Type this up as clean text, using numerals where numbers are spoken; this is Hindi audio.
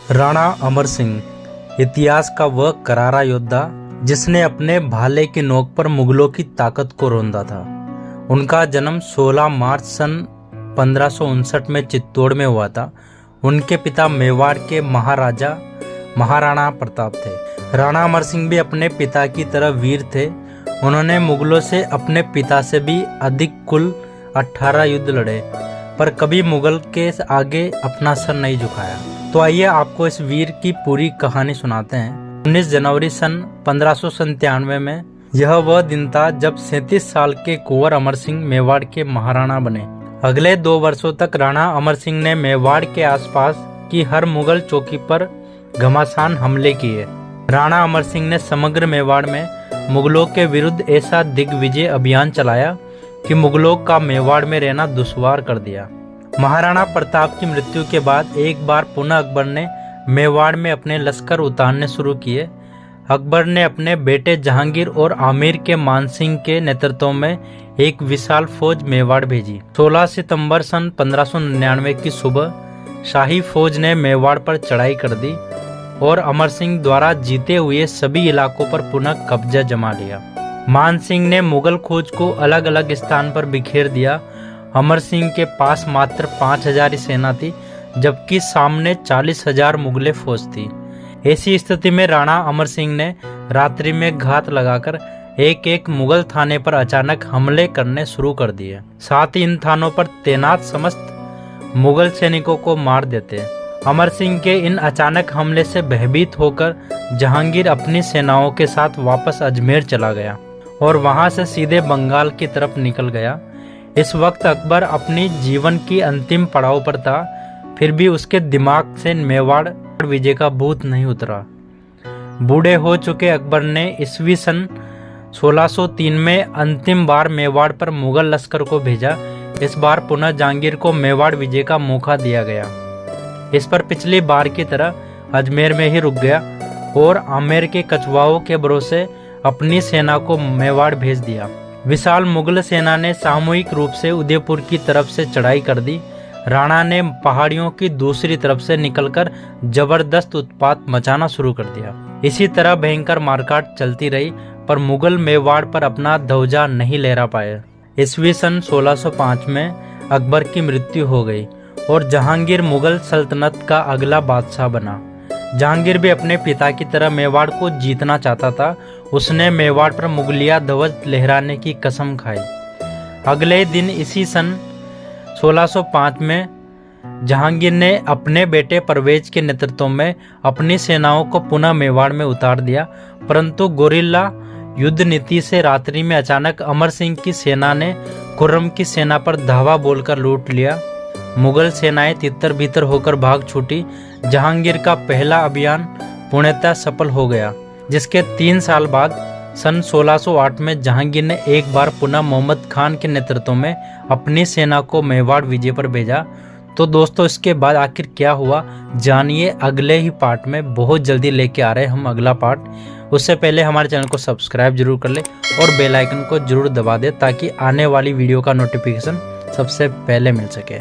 राणा अमर सिंह इतिहास का वह करारा योद्धा जिसने अपने भाले की नोक पर मुगलों की ताकत को रौंदा था। उनका जन्म 16 मार्च सन 1559 में चित्तौड़ में हुआ था। उनके पिता मेवाड़ के महाराणा प्रताप थे। राणा अमर सिंह भी अपने पिता की तरह वीर थे। उन्होंने मुगलों से अपने पिता से भी अधिक कुल 18 युद्ध लड़े, पर कभी मुगल के आगे अपना सर नहीं झुकाया। तो आइए आपको इस वीर की पूरी कहानी सुनाते हैं। 19 जनवरी सन 1597 में यह वह दिन था जब 37 साल के कुंवर अमर सिंह मेवाड़ के महाराणा बने। अगले 2 वर्षों तक राणा अमर सिंह ने मेवाड़ के आसपास की हर मुगल चौकी पर घमासान हमले किए। राणा अमर सिंह ने समग्र मेवाड़ में मुगलों के विरुद्ध ऐसा दिग्विजय अभियान चलाया कि मुगलों का मेवाड़ में रहना दुश्वार कर दिया। महाराणा प्रताप की मृत्यु के बाद एक बार पुनः अकबर ने मेवाड़ में अपने लश्कर उतारने शुरू किए। अकबर ने अपने बेटे जहांगीर और आमिर के मानसिंह के नेतृत्व में एक विशाल फौज मेवाड़ भेजी। 16 सितंबर सन 1599 की सुबह शाही फौज ने मेवाड़ पर चढ़ाई कर दी और अमर सिंह द्वारा जीते हुए सभी इलाकों पर पुनः कब्जा जमा लिया। मान सिंह ने मुगल फौज को अलग अलग स्थान पर बिखेर दिया। अमर सिंह के पास मात्र 5000 ही सेना थी, जबकि सामने 40,000 मुगले फौज थी। ऐसी स्थिति में राणा अमर सिंह ने रात्रि में घात लगाकर एक एक मुगल थाने पर अचानक हमले करने शुरू कर दिए। साथ ही इन थानों पर तैनात समस्त मुगल सैनिकों को मार देते। अमर सिंह के इन अचानक हमले से भयभीत होकर जहांगीर अपनी सेनाओं के साथ वापस अजमेर चला गया और वहां से सीधे बंगाल की तरफ निकल गया। इस वक्त अकबर अपनी जीवन की अंतिम पड़ाव पर था, फिर भी उसके दिमाग से मेवाड़ विजय का भूत नहीं उतरा। बूढ़े हो चुके अकबर ने ईस्वी सन 1603 में अंतिम बार मेवाड़ पर मुगल लश्कर को भेजा। इस बार पुनः जहांगीर को मेवाड़ विजय का मौका दिया गया। इस पर पिछली बार की तरह अजमेर में ही रुक गया और आमेर के कछवाओं के भरोसे अपनी सेना को मेवाड़ भेज दिया। विशाल मुगल सेना ने सामूहिक रूप से उदयपुर की तरफ से चढ़ाई कर दी। राणा ने पहाड़ियों की दूसरी तरफ से निकलकर जबरदस्त उत्पात मचाना शुरू कर दिया। इसी तरह भयंकर मारकाट चलती रही, पर मुगल मेवाड़ पर अपना ध्वजा नहीं लहरा पाए। ईस्वी सन 1605 में अकबर की मृत्यु हो गई और जहांगीर मुगल सल्तनत का अगला बादशाह बना। जहांगीर भी अपने पिता की तरह मेवाड़ को जीतना चाहता था। उसने मेवाड़ पर मुगलिया ध्वज लहराने की कसम खाई। अगले दिन इसी सन 1605 में जहांगीर ने अपने बेटे परवेज के नेतृत्व में अपनी सेनाओं को पुनः मेवाड़ में उतार दिया, परंतु गोरिल्ला युद्ध नीति से रात्रि में अचानक अमर सिंह की सेना ने खुर्रम की सेना पर धावा बोलकर लूट लिया। मुगल सेनाएं तितर भीतर होकर भाग छूटी। जहांगीर का पहला अभियान पूर्णतः सफल हो गया, जिसके 3 साल बाद सन 1608 में जहांगीर ने एक बार पुनः मोहम्मद खान के नेतृत्व में अपनी सेना को मेवाड़ विजय पर भेजा। तो दोस्तों, इसके बाद आखिर क्या हुआ जानिए अगले ही पार्ट में। बहुत जल्दी लेके आ रहे हैं हम अगला पार्ट। उससे पहले हमारे चैनल को सब्सक्राइब जरूर कर ले और बेल आइकन को जरूर दबा दे ताकि आने वाली वीडियो का नोटिफिकेशन सबसे पहले मिल सके।